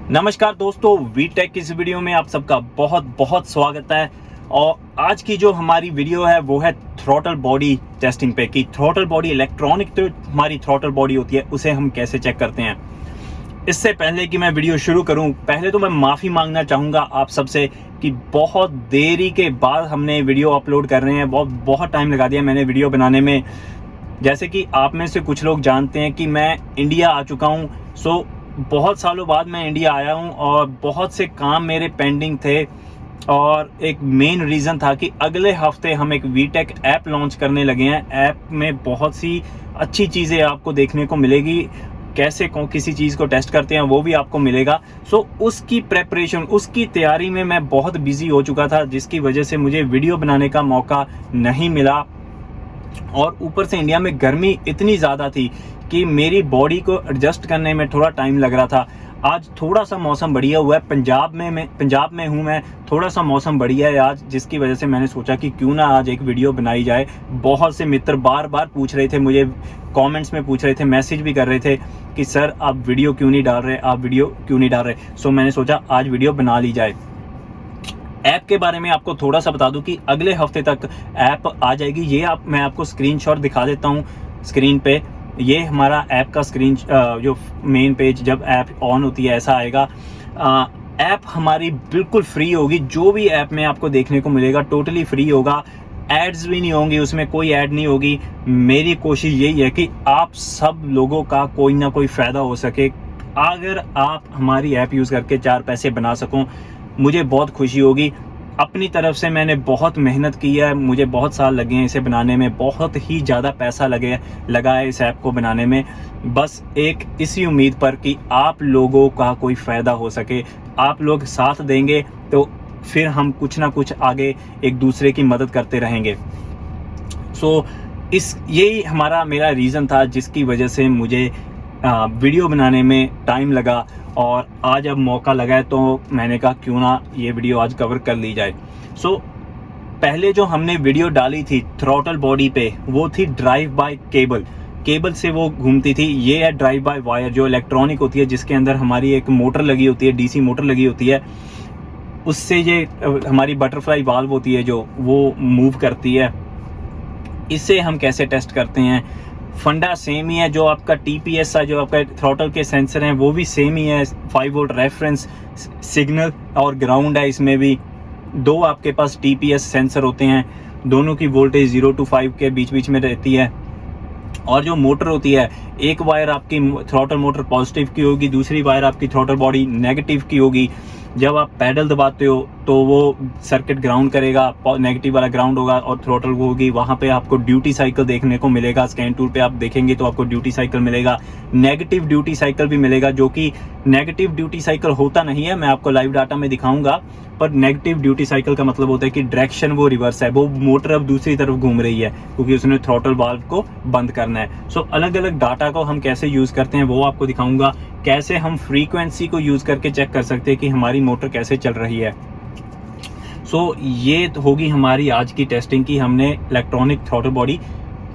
नमस्कार दोस्तों, वीटेक की इस वीडियो में आप सबका बहुत बहुत स्वागत है। और आज की जो हमारी वीडियो है वो है थ्रॉटल बॉडी टेस्टिंग पे कि थ्रॉटल बॉडी इलेक्ट्रॉनिक तो हमारी थ्रॉटल बॉडी होती है, उसे हम कैसे चेक करते हैं। इससे पहले कि मैं वीडियो शुरू करूं, पहले तो मैं माफ़ी मांगना चाहूँगा आप सबसे कि बहुत देरी के बाद हमने वीडियो अपलोड कर रहे हैं। बहुत टाइम लगा दिया मैंने वीडियो बनाने में। जैसे कि आप में से कुछ लोग जानते हैं कि मैं इंडिया आ चुका हूँ। सो बहुत सालों बाद मैं इंडिया आया हूँ और बहुत से काम मेरे पेंडिंग थे। और एक मेन रीज़न था कि अगले हफ्ते हम एक वीटेक ऐप लॉन्च करने लगे हैं। ऐप में बहुत सी अच्छी चीज़ें आपको देखने को मिलेगी। कैसे किसी चीज़ को टेस्ट करते हैं वो भी आपको मिलेगा। सो उसकी प्रेपरेशन, उसकी तैयारी में मैं बहुत बिजी हो चुका था, जिसकी वजह से मुझे वीडियो बनाने का मौका नहीं मिला। और ऊपर से इंडिया में गर्मी इतनी ज़्यादा थी कि मेरी बॉडी को एडजस्ट करने में थोड़ा टाइम लग रहा था। आज थोड़ा सा मौसम बढ़िया हुआ है। पंजाब में हूँ मैं। थोड़ा सा मौसम बढ़िया है आज, जिसकी वजह से मैंने सोचा कि क्यों ना आज एक वीडियो बनाई जाए। बहुत से मित्र बार बार पूछ रहे थे मुझे, कमेंट्स में पूछ रहे थे, मैसेज भी कर रहे थे कि सर आप वीडियो क्यों नहीं डाल रहे। सो मैंने सोचा आज वीडियो बना ली जाए। ऐप के बारे में आपको थोड़ा सा बता दूं कि अगले हफ्ते तक ऐप आ जाएगी। ये मैं आपको स्क्रीनशॉट दिखा देता हूं स्क्रीन पे। ये हमारा ऐप का जो मेन पेज जब ऐप ऑन होती है ऐसा आएगा। ऐप हमारी बिल्कुल फ्री होगी। जो भी ऐप में आपको देखने को मिलेगा टोटली फ्री होगा। एड्स भी नहीं होंगी, उसमें कोई ऐड नहीं होगी। मेरी कोशिश यही है कि आप सब लोगों का कोई ना कोई फ़ायदा हो सके। अगर आप हमारी ऐप यूज़ करके 4 पैसे बना सको, मुझे बहुत खुशी होगी। अपनी तरफ से मैंने बहुत मेहनत की है, मुझे बहुत साल लगे हैं इसे बनाने में, बहुत ही ज़्यादा पैसा लगा है इस ऐप को बनाने में। बस एक इसी उम्मीद पर कि आप लोगों का कोई फ़ायदा हो सके। आप लोग साथ देंगे तो फिर हम कुछ ना कुछ आगे एक दूसरे की मदद करते रहेंगे। सो यही मेरा रीज़न था जिसकी वजह से मुझे वीडियो बनाने में टाइम लगा। और आज अब मौका लगा है तो मैंने कहा क्यों ना ये वीडियो आज कवर कर ली जाए। सो पहले जो हमने वीडियो डाली थी थ्रॉटल बॉडी पे, वो थी ड्राइव बाय केबल से वो घूमती थी। ये है ड्राइव बाय वायर, जो इलेक्ट्रॉनिक होती है, जिसके अंदर हमारी एक मोटर लगी होती है, डीसी मोटर लगी होती है। उससे ये हमारी बटरफ्लाई वाल्व होती है जो वो मूव करती है। इससे हम कैसे टेस्ट करते हैं, फंडा सेम ही है। जो आपका टीपीएस है, जो आपका थ्रॉटल के सेंसर हैं, वो भी सेम ही है। 5 वोल्ट रेफरेंस सिग्नल और ग्राउंड है। इसमें भी 2 आपके पास टीपीएस सेंसर होते हैं। दोनों की वोल्टेज 0 to 5 के बीच में रहती है। और जो मोटर होती है, एक वायर आपकी थ्रॉटल मोटर पॉजिटिव की होगी, दूसरी वायर आपकी थ्रॉटल बॉडी नेगेटिव की होगी। जब आप पैडल दबाते हो तो वो सर्किट ग्राउंड करेगा, नेगेटिव वाला ग्राउंड होगा और थ्रॉटल वो होगी। वहाँ पे आपको ड्यूटी साइकिल देखने को मिलेगा। स्कैन टूल पे आप देखेंगे तो आपको ड्यूटी साइकिल मिलेगा, नेगेटिव ड्यूटी साइकिल भी मिलेगा। जो कि नेगेटिव ड्यूटी साइकिल होता नहीं है, मैं आपको लाइव डाटा में दिखाऊंगा। पर नेगेटिव ड्यूटी साइकिल का मतलब होता है कि डायरेक्शन वो रिवर्स है, वो मोटर अब दूसरी तरफ घूम रही है क्योंकि उसने थ्रॉटल वाल्व को बंद करना है। सो अलग अलग डाटा को हम कैसे यूज़ करते हैं वो आपको दिखाऊंगा। कैसे हम फ्रीक्वेंसी को यूज़ करके चेक कर सकते हैं कि हमारी मोटर कैसे चल रही है। सो ये होगी हमारी आज की टेस्टिंग की हमने इलेक्ट्रॉनिक थ्रॉटल बॉडी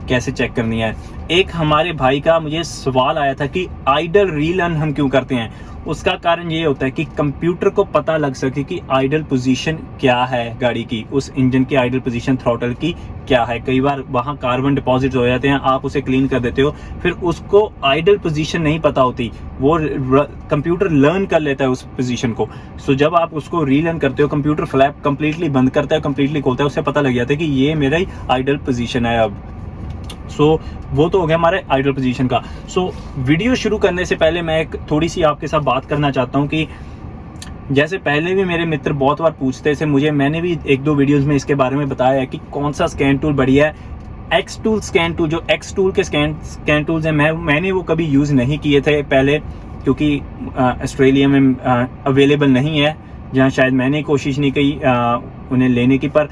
कैसे चेक करनी है। एक हमारे भाई का मुझे सवाल आया था कि आइडल रीलन हम क्यों करते हैं। उसका कारण ये होता है कि कंप्यूटर को पता लग सके कि आइडल पोजीशन क्या है गाड़ी की, उस इंजन की आइडल पोजीशन थ्रॉटल की क्या है। कई बार वहाँ कार्बन डिपॉजिट हो जाते हैं, आप उसे क्लीन कर देते हो, फिर उसको आइडल पोजीशन नहीं पता होती, वो कंप्यूटर लर्न कर लेता है उस पोजीशन को। सो जब आप उसको रीलर्न करते हो, कंप्यूटर फ्लैप कंप्लीटली बंद करता है, कंप्लीटली खोलता है, उससे पता लग जाता है कि ये मेरा ही आइडल पोजीशन है अब। सो वो तो हो गया हमारे आइडल पोजीशन का। सो वीडियो शुरू करने से पहले मैं एक थोड़ी सी आपके साथ बात करना चाहता हूँ कि जैसे पहले भी मेरे मित्र बहुत बार पूछते थे मुझे, मैंने भी 1-2 वीडियोस में इसके बारे में बताया है कि कौन सा स्कैन टूल बढ़िया है। एक्स टूल स्कैन टूल, जो एक्स टूल के स्कैन टूल्स हैं, मैंने वो कभी यूज़ नहीं किए थे पहले, क्योंकि ऑस्ट्रेलिया में अवेलेबल नहीं है, जहाँ शायद मैंने कोशिश नहीं की उन्हें लेने की। पर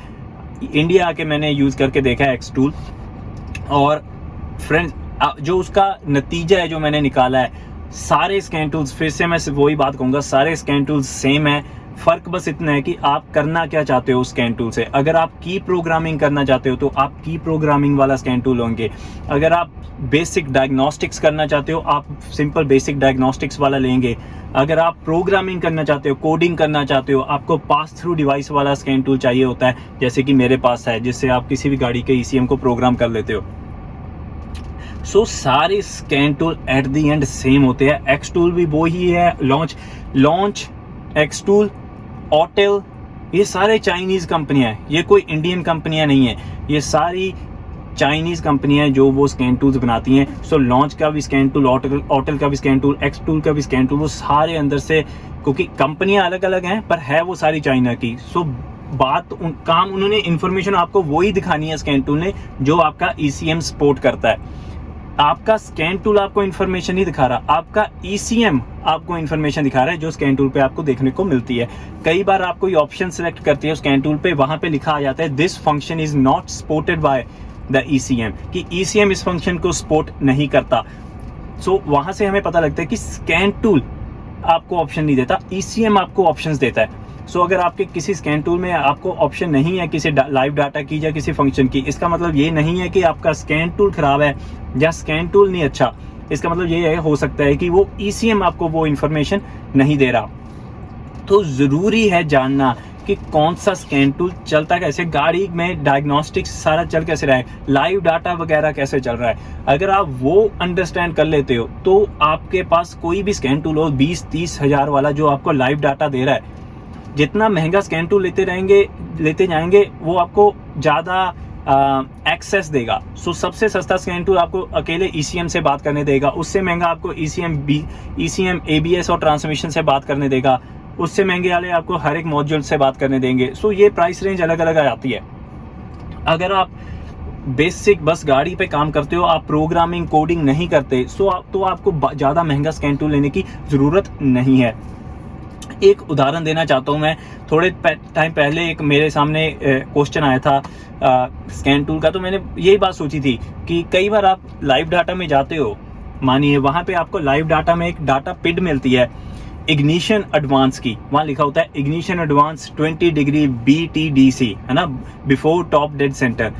इंडिया आके मैंने यूज़ करके देखा है एक्स टूल। और फ्रेंड्स, जो उसका नतीजा है जो मैंने निकाला है, सारे स्कैन टूल्स, फिर से मैं वही बात कहूँगा, सारे स्कैन टूल्स सेम है। फ़र्क बस इतना है कि आप करना क्या चाहते हो स्कैन टूल से। अगर आप की प्रोग्रामिंग करना चाहते हो तो आप की प्रोग्रामिंग वाला स्कैन टूल होंगे। अगर आप बेसिक डायग्नोस्टिक्स करना चाहते हो आप सिंपल बेसिक डायग्नोस्टिक्स वाला लेंगे। अगर आप प्रोग्रामिंग करना चाहते हो, कोडिंग करना चाहते हो, आपको पास थ्रू डिवाइस वाला स्कैन टूल चाहिए होता है, जैसे कि मेरे पास है, जिससे आप किसी भी गाड़ी के ECM को प्रोग्राम कर लेते हो। सो सारे scan tool at the end same होते हैं। एक्स टूल भी वो ही है, लॉन्च, एक्स टूल, ऑटेल, ये सारे चाइनीज कंपनियां हैं, ये कोई इंडियन कंपनियां नहीं है, ये सारी चाइनीज कंपनियां जो वो स्कैन टूल्स बनाती हैं। सो लॉन्च का भी स्कैन टूल, ऑटेल का भी स्कैन टूल, एक्स टूल का भी स्कैन टूल, वो सारे अंदर से, क्योंकि कंपनियां अलग अलग हैं पर है वो सारी चाइना की। सो काम उन्होंने इन्फॉर्मेशन आपको वही दिखानी है स्कैन टूल ने जो आपका ECM सपोर्ट करता है। आपका स्कैन टूल आपको इन्फॉर्मेशन नहीं दिखा रहा, आपका ECM आपको इन्फॉर्मेशन दिखा रहा है जो स्कैन टूल पे आपको देखने को मिलती है। कई बार आप कोई ऑप्शन सेलेक्ट करते हो स्कैन टूल पे, वहां पे लिखा आ जाता है this function is not supported by the ECM, कि ECM इस फंक्शन को सपोर्ट नहीं करता। सो वहां से हमें पता लगता है कि स्कैन टूल आपको ऑप्शन नहीं देता, ECM आपको ऑप्शंस देता है। सो अगर आपके किसी स्कैन टूल में आपको ऑप्शन नहीं है किसी लाइव डाटा की या किसी फंक्शन की, इसका मतलब ये नहीं है कि आपका स्कैन टूल खराब है या स्कैन टूल नहीं अच्छा। इसका मतलब ये हो सकता है कि वो ECM आपको वो इंफॉर्मेशन नहीं दे रहा। तो ज़रूरी है जानना कि कौन सा स्कैन टूल चलता कैसे, गाड़ी में डायग्नोस्टिक्स सारा चल कैसे रहा है, लाइव डाटा वगैरह कैसे चल रहा है। अगर आप वो अंडरस्टैंड कर लेते हो तो आपके पास कोई भी स्कैन टूल हो 20-30 हज़ार वाला जो आपको लाइव डाटा दे रहा है, जितना महंगा स्कैन टूल लेते जाएंगे वो आपको ज़्यादा एक्सेस देगा। सो सबसे सस्ता स्कैन टूल आपको अकेले ECM से बात करने देगा, उससे महंगा आपको ECM ABS और ट्रांसमिशन से बात करने देगा, उससे महंगे वाले आपको हर एक मॉड्यूल से बात करने देंगे। सो ये प्राइस रेंज अलग अलग आ जाती है। अगर आप बेसिक बस गाड़ी पे काम करते हो, आप प्रोग्रामिंग कोडिंग नहीं करते, तो आपको ज़्यादा महंगा स्कैन टूल लेने की ज़रूरत नहीं है। एक उदाहरण देना चाहता हूँ मैं। थोड़े टाइम पहले एक मेरे सामने क्वेश्चन आया था स्कैन टूल का, तो मैंने यही बात सोची थी कि कई बार आप लाइव डाटा में जाते हो, मानिए वहाँ पे आपको लाइव डाटा में एक डाटा पिड मिलती है इग्निशन एडवांस की, वहाँ लिखा होता है इग्निशन एडवांस 20 डिग्री BTDC, है ना, बिफोर टॉप डेड सेंटर।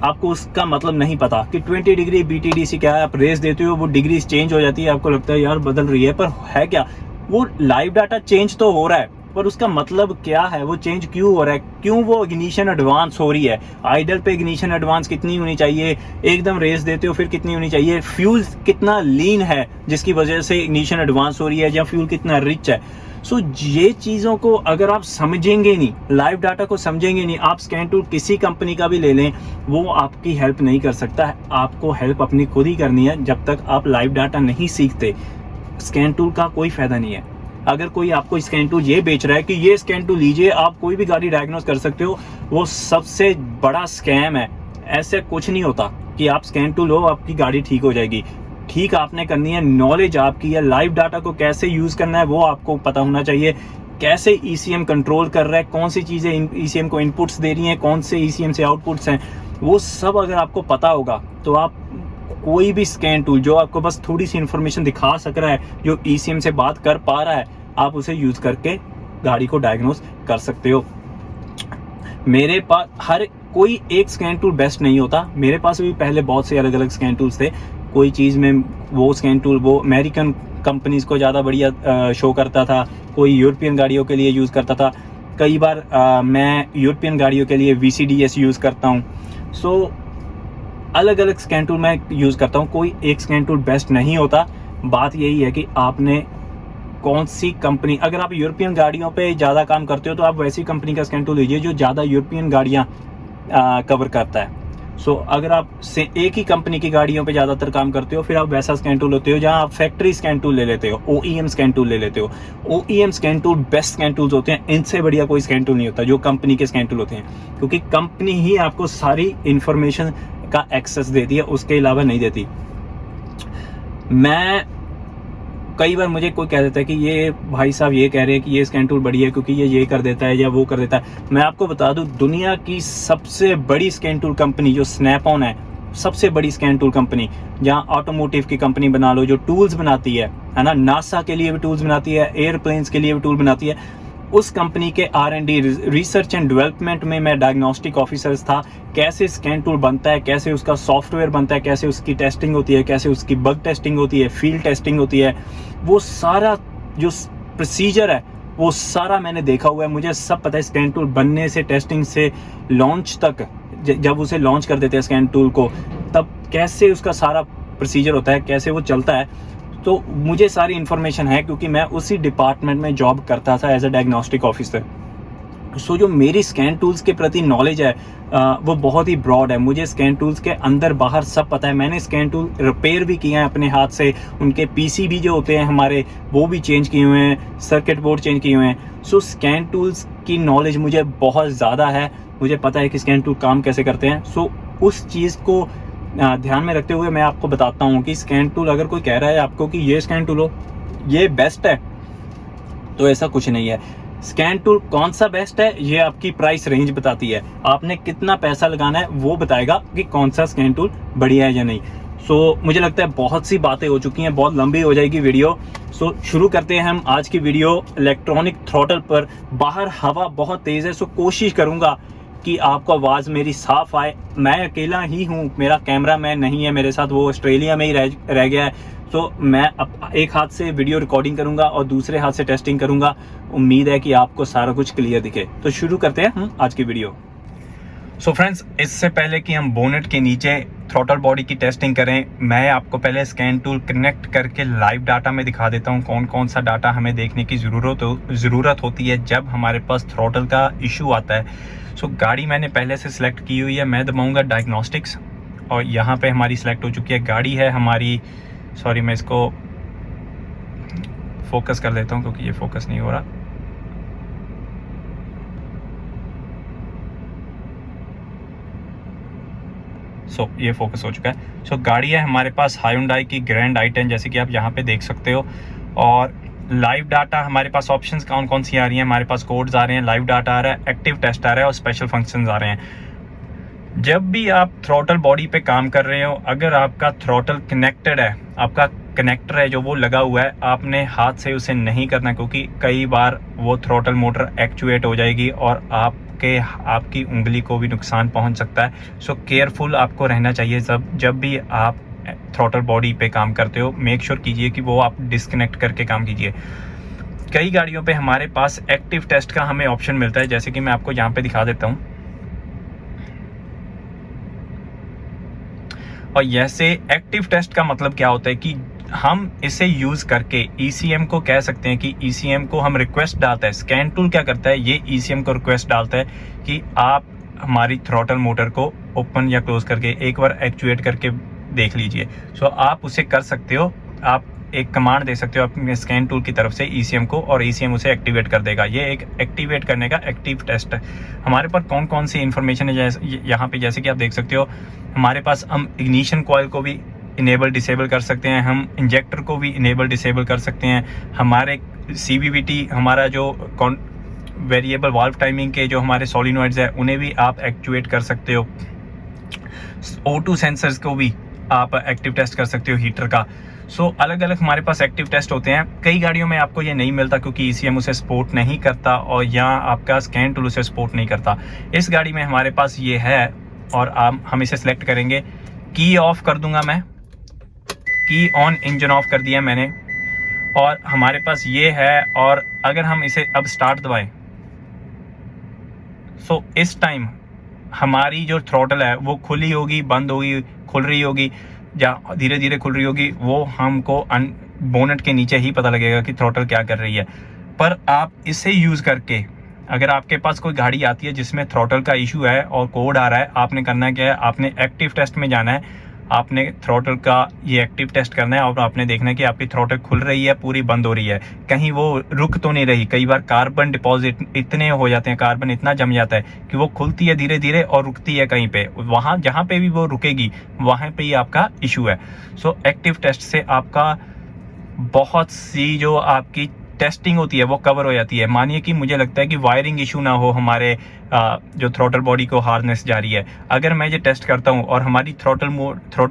आपको उसका मतलब नहीं पता कि 20 डिग्री BTDC क्या है। आप रेस देते हो, वो डिग्री चेंज हो जाती है, आपको लगता है यार बदल रही है, पर है क्या, वो लाइव डाटा चेंज तो हो रहा है पर उसका मतलब क्या है, वो चेंज क्यों हो रहा है, क्यों वो इग्निशन एडवांस हो रही है। आइडल पे इग्निशन एडवांस कितनी होनी चाहिए, एकदम रेस देते हो फिर कितनी होनी चाहिए, फ्यूल कितना लीन है जिसकी वजह से इग्निशन एडवांस हो रही है, या फ्यूल कितना रिच है। सो ये चीज़ों को अगर आप समझेंगे नहीं, लाइव डाटा को समझेंगे नहीं, आप स्कैन टूल किसी कंपनी का भी ले लें, वो आपकी हेल्प नहीं कर सकता है। आपको हेल्प अपनी खुद ही करनी है। जब तक आप लाइव डाटा नहीं सीखते स्कैन टूल का कोई फायदा नहीं है। अगर कोई आपको स्कैन टूल ये बेच रहा है कि ये स्कैन टूल लीजिए आप कोई भी गाड़ी डायग्नोस कर सकते हो, वो सबसे बड़ा स्कैम है। ऐसे कुछ नहीं होता कि आप स्कैन टूल हो आपकी गाड़ी ठीक हो जाएगी। ठीक आपने करनी है, नॉलेज आपकी है, लाइव डाटा को कैसे यूज़ करना है वो आपको पता होना चाहिए, कैसे ECM कंट्रोल कर रहा है, कौन सी चीज़ें ECM को इनपुट्स दे रही हैं, कौन से ECM से आउटपुट्स हैं, वो सब अगर आपको पता होगा तो आप कोई भी स्कैन टूल जो आपको बस थोड़ी सी इन्फॉर्मेशन दिखा सक रहा है, जो ECM से बात कर पा रहा है, आप उसे यूज़ करके गाड़ी को डायग्नोस कर सकते हो। मेरे पास हर कोई एक स्कैन टूल बेस्ट नहीं होता, मेरे पास भी पहले बहुत से अलग अलग स्कैन टूल्स थे। कोई चीज़ में वो स्कैन टूल वो अमेरिकन कंपनीज को ज़्यादा बढ़िया शो करता था, कोई यूरोपियन गाड़ियों के लिए यूज़ करता था। कई बार मैं यूरोपियन गाड़ियों के लिए VCDS यूज़ करता हूँ। सो अलग अलग स्कैन टूल मैं यूज़ करता हूँ, कोई एक स्कैन टूल बेस्ट नहीं होता। बात यही है कि आपने कौन सी कंपनी, अगर आप यूरोपियन गाड़ियों पे ज़्यादा काम करते हो तो आप वैसी कंपनी का स्कैन टूल लीजिए जो ज़्यादा यूरोपियन गाड़ियाँ कवर करता है। सो अगर आप से एक ही कंपनी की गाड़ियों पे ज़्यादातर काम करते हो, फिर आप वैसा स्कैन टूल होते हो जहाँ आप फैक्ट्री स्कैन टूल ले लेते हो, OEM स्कैन टूल ले लेते हो। OEM scan tool best scan tools होते हैं, इनसे बढ़िया कोई स्कैन टूल नहीं होता जो कंपनी के स्कैन टूल होते हैं, क्योंकि कंपनी ही आपको सारी इंफॉर्मेशन का एक्सेस देती है, उसके अलावा नहीं देती। मैं कई बार मुझे कोई कह देता है कि ये भाई साहब ये कह रहे हैं कि ये स्कैन टूल बढ़िया है क्योंकि ये कर देता है या वो कर देता है। मैं आपको बता दूं, दुनिया की सबसे बड़ी स्कैन टूल कंपनी जो स्नैप ऑन है, सबसे बड़ी स्कैन टूल कंपनी, जहां ऑटोमोटिव की कंपनी बना लो जो टूल्स बनाती है ना, नासा के लिए भी टूल्स बनाती है, एयरप्लेन्स के लिए भी टूल बनाती है, उस कंपनी के R&D रिसर्च एंड डेवलपमेंट में मैं डायग्नोस्टिक ऑफिसर था। कैसे स्कैन टूल बनता है, कैसे उसका सॉफ्टवेयर बनता है, कैसे उसकी टेस्टिंग होती है, कैसे उसकी बग टेस्टिंग होती है, फील्ड टेस्टिंग होती है, वो सारा जो प्रोसीजर है वो सारा मैंने देखा हुआ है। मुझे सब पता है स्कैन टूल बनने से, टेस्टिंग से लॉन्च तक, जब उसे लॉन्च कर देते हैं स्कैन टूल को, तब कैसे उसका सारा प्रोसीजर होता है, कैसे वो चलता है। तो मुझे सारी इन्फॉर्मेशन है क्योंकि मैं उसी डिपार्टमेंट में जॉब करता था एज अ डायग्नोस्टिक ऑफिसर। सो जो मेरी स्कैन टूल्स के प्रति नॉलेज है वो बहुत ही ब्रॉड है। मुझे स्कैन टूल्स के अंदर बाहर सब पता है। मैंने स्कैन टूल रिपेयर भी किए हैं अपने हाथ से, उनके पीसी भी जो होते हैं हमारे वो भी चेंज किए हुए हैं, सर्किट बोर्ड चेंज किए हुए हैं। सो स्कैन टूल्स की नॉलेज मुझे बहुत ज़्यादा है। मुझे पता है कि स्कैन टूल काम कैसे करते हैं। सो उस चीज़ को ध्यान में रखते हुए मैं आपको बताता हूँ कि स्कैन टूल, अगर कोई कह रहा है आपको कि ये स्कैन टूल हो, ये बेस्ट है, तो ऐसा कुछ नहीं है। स्कैन टूल कौन सा बेस्ट है ये आपकी प्राइस रेंज बताती है। आपने कितना पैसा लगाना है वो बताएगा कि कौन सा स्कैन टूल बढ़िया है या नहीं। सो मुझे लगता है बहुत सी बातें हो चुकी हैं, बहुत लंबी हो जाएगी वीडियो। सो शुरू करते हैं हम आज की वीडियो इलेक्ट्रॉनिक थ्रॉटल पर। बाहर हवा बहुत तेज़ है, सो कोशिश करूँगा कि आपको आवाज़ मेरी साफ आए। मैं अकेला ही हूँ, मेरा कैमरा मैन नहीं है मेरे साथ, वो ऑस्ट्रेलिया में ही रह गया है। तो मैं अब एक हाथ से वीडियो रिकॉर्डिंग करूंगा और दूसरे हाथ से टेस्टिंग करूंगा। उम्मीद है कि आपको सारा कुछ क्लियर दिखे। तो शुरू करते हैं हम आज की वीडियो। सो फ्रेंड्स, इससे पहले कि हम बोनेट के नीचे थ्रॉटल बॉडी की टेस्टिंग करें, मैं आपको पहले स्कैन टूल कनेक्ट करके लाइव डाटा में दिखा देता हूं कौन कौन सा डाटा हमें देखने की ज़रूरत होती है जब हमारे पास थ्रॉटल का इशू आता है। सो गाड़ी मैंने पहले से सिलेक्ट की हुई है। मैं दबाऊंगा डायग्नोस्टिक्स और यहाँ पे हमारी सिलेक्ट हो चुकी है। गाड़ी है हमारी, सॉरी मैं इसको फोकस कर देता हूँ क्योंकि ये फोकस नहीं हो रहा। सो ये फोकस हो चुका है। सो गाड़ी है हमारे पास हायुंडई की ग्रैंड i10, जैसे कि आप यहाँ पे देख सकते हो। और लाइव डाटा हमारे पास ऑप्शंस कौन कौन सी आ रही हैं, हमारे पास कोड्स आ रहे हैं, लाइव डाटा आ रहा है, एक्टिव टेस्ट आ रहा है और स्पेशल फंक्शंस आ रहे हैं। जब भी आप थ्रॉटल बॉडी पे काम कर रहे हो, अगर आपका थ्रॉटल कनेक्टेड है, आपका कनेक्टर है जो वो लगा हुआ है, आपने हाथ से उसे नहीं करना क्योंकि कई बार वो थ्रॉटल मोटर एक्चुएट हो जाएगी और आपकी उंगली को भी नुकसान पहुंच सकता है। सो केयरफुल आपको रहना चाहिए जब भी आप थ्रॉटल बॉडी पे काम करते हो। मेक श्योर कीजिए कि वो आप डिस्कनेक्ट करके काम कीजिए। कई गाड़ियों पे हमारे पास एक्टिव टेस्ट का हमें ऑप्शन मिलता है, जैसे कि मैं आपको यहाँ पे दिखा देता हूँ। और जैसे एक्टिव टेस्ट का मतलब क्या होता है कि हम इसे यूज करके ECM को कह सकते हैं कि ECM को हम रिक्वेस्ट डालता है। स्कैन टूल क्या करता है, ये ECM को रिक्वेस्ट डालता है कि आप हमारी थ्रॉटल मोटर को ओपन या क्लोज करके एक बार एक्चुएट करके देख लीजिए। सो आप उसे कर सकते हो, आप एक कमांड दे सकते हो अपने स्कैन टूल की तरफ से ECM को और ECM उसे एक्टिवेट कर देगा। ये एक एक्टिवेट करने का एक्टिव टेस्ट है। हमारे पास कौन कौन सी इन्फॉर्मेशन है यहाँ पे, जैसे कि आप देख सकते हो हमारे पास हम इग्निशन कॉइल को भी इनेबल डिसेबल कर सकते हैं, हम इंजेक्टर को भी इनेबल डिसेबल कर सकते हैं, हमारे CVVT, हमारा जो वेरिएबल वाल्व टाइमिंग के जो हमारे सोलिनॉइड्स हैं उन्हें भी आप एक्चुएट कर सकते हो। O2 सेंसर्स को भी आप एक्टिव टेस्ट कर सकते हो हीटर का। सो अलग अलग हमारे पास एक्टिव टेस्ट होते हैं। कई गाड़ियों में आपको ये नहीं मिलता क्योंकि ECM उसे सपोर्ट नहीं करता और या आपका स्कैन टूल उसे सपोर्ट नहीं करता। इस गाड़ी में हमारे पास ये है और हम इसे सिलेक्ट करेंगे। की ऑफ कर दूंगा मैं, की ऑन, इंजन ऑफ कर दिया मैंने और हमारे पास ये है। और अगर हम इसे अब स्टार्ट दबाएं, सो इस टाइम हमारी जो थ्रॉटल है वो खुली होगी, बंद होगी, खुल रही होगी, या धीरे धीरे खुल रही होगी, वो हमको बोनेट के नीचे ही पता लगेगा कि थ्रॉटल क्या कर रही है। पर आप इसे यूज करके, अगर आपके पास कोई गाड़ी आती है जिसमें थ्रॉटल का इशू है और कोड आ रहा है, आपने करना क्या है, आपने एक्टिव टेस्ट में जाना है, आपने थ्रॉटल का ये एक्टिव टेस्ट करना है और आपने देखना है कि आपकी थ्रॉटल खुल रही है, पूरी बंद हो रही है, कहीं वो रुक तो नहीं रही। कई बार कार्बन डिपॉजिट इतने हो जाते हैं, कार्बन इतना जम जाता है कि वो खुलती है धीरे धीरे और रुकती है कहीं पे, वहाँ जहाँ पे भी वो रुकेगी वहाँ पे ही आपका इशू है। सो एक्टिव टेस्ट से आपका बहुत सी जो आपकी टेस्टिंग होती है वो कवर हो जाती है। मानिए कि मुझे लगता है कि वायरिंग इशू ना हो, हमारे जो थ्रॉटल बॉडी को हार्नेस जा रही है, अगर मैं ये टेस्ट करता हूँ और हमारी थ्रॉटल